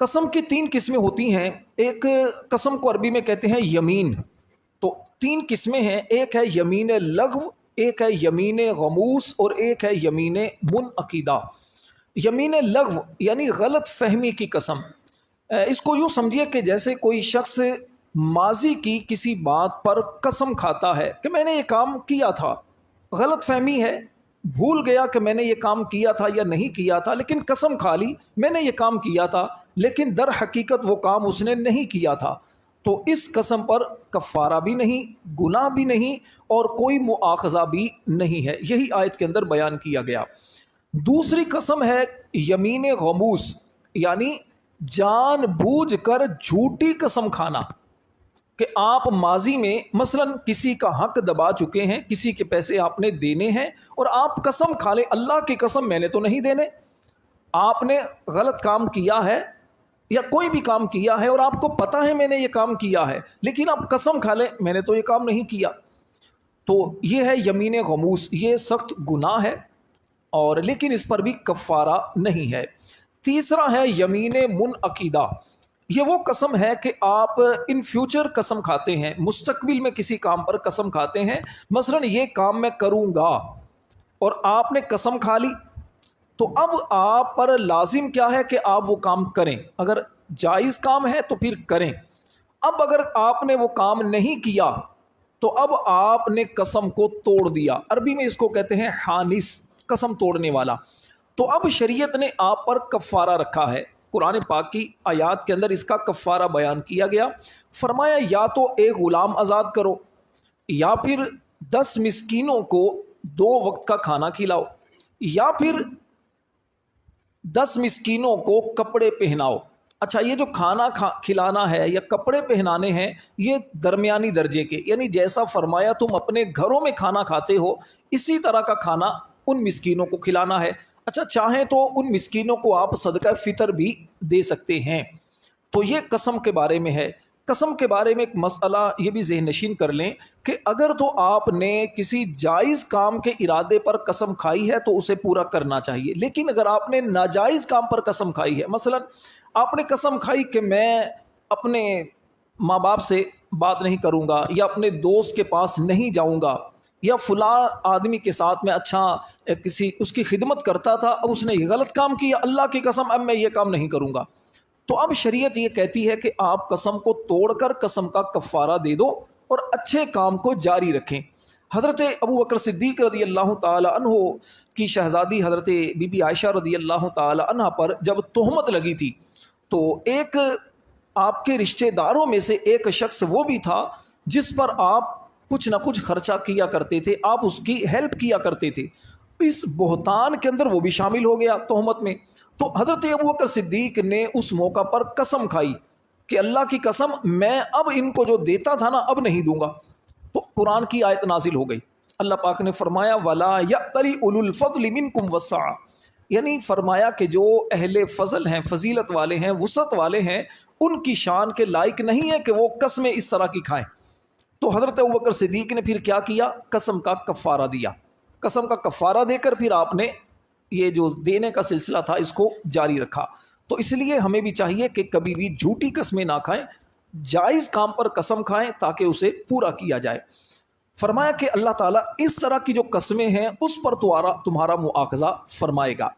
قسم کی تین قسمیں ہوتی ہیں. ایک قسم کو عربی میں کہتے ہیں یمین. تو تین قسمیں ہیں، ایک ہے یمین لغو، ایک ہے یمین غموس اور ایک ہے یمین منعقدہ. یمین لغو یعنی غلط فہمی کی قسم. اس کو یوں سمجھیے کہ جیسے کوئی شخص ماضی کی کسی بات پر قسم کھاتا ہے کہ میں نے یہ کام کیا تھا، غلط فہمی ہے، بھول گیا کہ میں نے یہ کام کیا تھا یا نہیں کیا تھا، لیکن قسم کھا لی میں نے یہ کام کیا تھا، لیکن در حقیقت وہ کام اس نے نہیں کیا تھا. تو اس قسم پر کفارہ بھی نہیں، گناہ بھی نہیں اور کوئی مؤاخذہ بھی نہیں ہے. یہی آیت کے اندر بیان کیا گیا. دوسری قسم ہے یمین غموس، یعنی جان بوجھ کر جھوٹی قسم کھانا کہ آپ ماضی میں مثلا کسی کا حق دبا چکے ہیں، کسی کے پیسے آپ نے دینے ہیں اور آپ قسم کھا لیں اللہ کی قسم میں نے تو نہیں دینے. آپ نے غلط کام کیا ہے یا کوئی بھی کام کیا ہے اور آپ کو پتا ہے میں نے یہ کام کیا ہے، لیکن آپ قسم کھا لیں میں نے تو یہ کام نہیں کیا. تو یہ ہے یمین غموس. یہ سخت گناہ ہے اور لیکن اس پر بھی کفارہ نہیں ہے. تیسرا ہے یمین منعقدہ. یہ وہ قسم ہے کہ آپ ان فیوچر قسم کھاتے ہیں، مستقبل میں کسی کام پر قسم کھاتے ہیں. مثلا یہ کام میں کروں گا اور آپ نے قسم کھا لی، تو اب آپ پر لازم کیا ہے کہ آپ وہ کام کریں. اگر جائز کام ہے تو پھر کریں. اب اگر آپ نے وہ کام نہیں کیا تو اب آپ نے قسم کو توڑ دیا. عربی میں اس کو کہتے ہیں حانث، قسم توڑنے والا. تو اب شریعت نے آپ پر کفارہ رکھا ہے. قرآن پاک کی آیات کے اندر اس کا کفارہ بیان کیا گیا. فرمایا یا تو ایک غلام آزاد کرو یا پھر 10 مسکینوں کو 2 وقت کا کھانا کھلاؤ یا پھر 10 مسکینوں کو کپڑے پہناؤ. اچھا، یہ جو کھانا کھلانا ہے یا کپڑے پہنانے ہیں یہ درمیانی درجے کے، یعنی جیسا فرمایا تم اپنے گھروں میں کھانا کھاتے ہو اسی طرح کا کھانا ان مسکینوں کو کھلانا ہے. اچھا، چاہیں تو ان مسکینوں کو آپ صدقہ فطر بھی دے سکتے ہیں. تو یہ قسم کے بارے میں ہے. قسم کے بارے میں ایک مسئلہ یہ بھی ذہن نشین کر لیں کہ اگر تو آپ نے کسی جائز کام کے ارادے پر قسم کھائی ہے تو اسے پورا کرنا چاہیے، لیکن اگر آپ نے ناجائز کام پر قسم کھائی ہے، مثلا آپ نے قسم کھائی کہ میں اپنے ماں باپ سے بات نہیں کروں گا یا اپنے دوست کے پاس نہیں جاؤں گا یا فلاں آدمی کے ساتھ میں اچھا اس کی خدمت کرتا تھا، اب اس نے یہ غلط کام کیا، اللہ کی قسم اب میں یہ کام نہیں کروں گا. تو اب شریعت یہ کہتی ہے کہ آپ قسم کو توڑ کر قسم کا کفارہ دے دو اور اچھے کام کو جاری رکھیں. حضرت ابو بکر صدیق رضی اللہ تعالی عنہ کی شہزادی حضرت بی بی عائشہ رضی اللہ تعالی عنہ پر جب تہمت لگی تھی تو ایک آپ کے رشتہ داروں میں سے ایک شخص وہ بھی تھا جس پر آپ کچھ نہ کچھ خرچہ کیا کرتے تھے، آپ اس کی ہیلپ کیا کرتے تھے. اس بہتان کے اندر وہ بھی شامل ہو گیا تہمت میں. تو حضرت ابو بکر صدیق نے اس موقع پر قسم کھائی کہ اللہ کی قسم میں اب ان کو جو دیتا تھا نا اب نہیں دوں گا. تو قرآن کی آیت نازل ہو گئی. اللہ پاک نے فرمایا وَلَا يَأْتَلِ أُولُو الْفَضْلِ مِنْكُمْ وَالسَّعَةِ، یعنی فرمایا کہ جو اہل فضل ہیں، فضیلت والے ہیں، وسعت والے ہیں، ان کی شان کے لائق نہیں ہے کہ وہ قسمیں اس طرح کی کھائیں. تو حضرت ابوبکر صدیق نے پھر کیا کیا؟ قسم کا کفارہ دیا. قسم کا کفارہ دے کر پھر آپ نے یہ جو دینے کا سلسلہ تھا اس کو جاری رکھا. تو اس لیے ہمیں بھی چاہیے کہ کبھی بھی جھوٹی قسمیں نہ کھائیں، جائز کام پر قسم کھائیں تاکہ اسے پورا کیا جائے. فرمایا کہ اللہ تعالیٰ اس طرح کی جو قسمیں ہیں اس پر تمہارا مؤاخذہ فرمائے گا.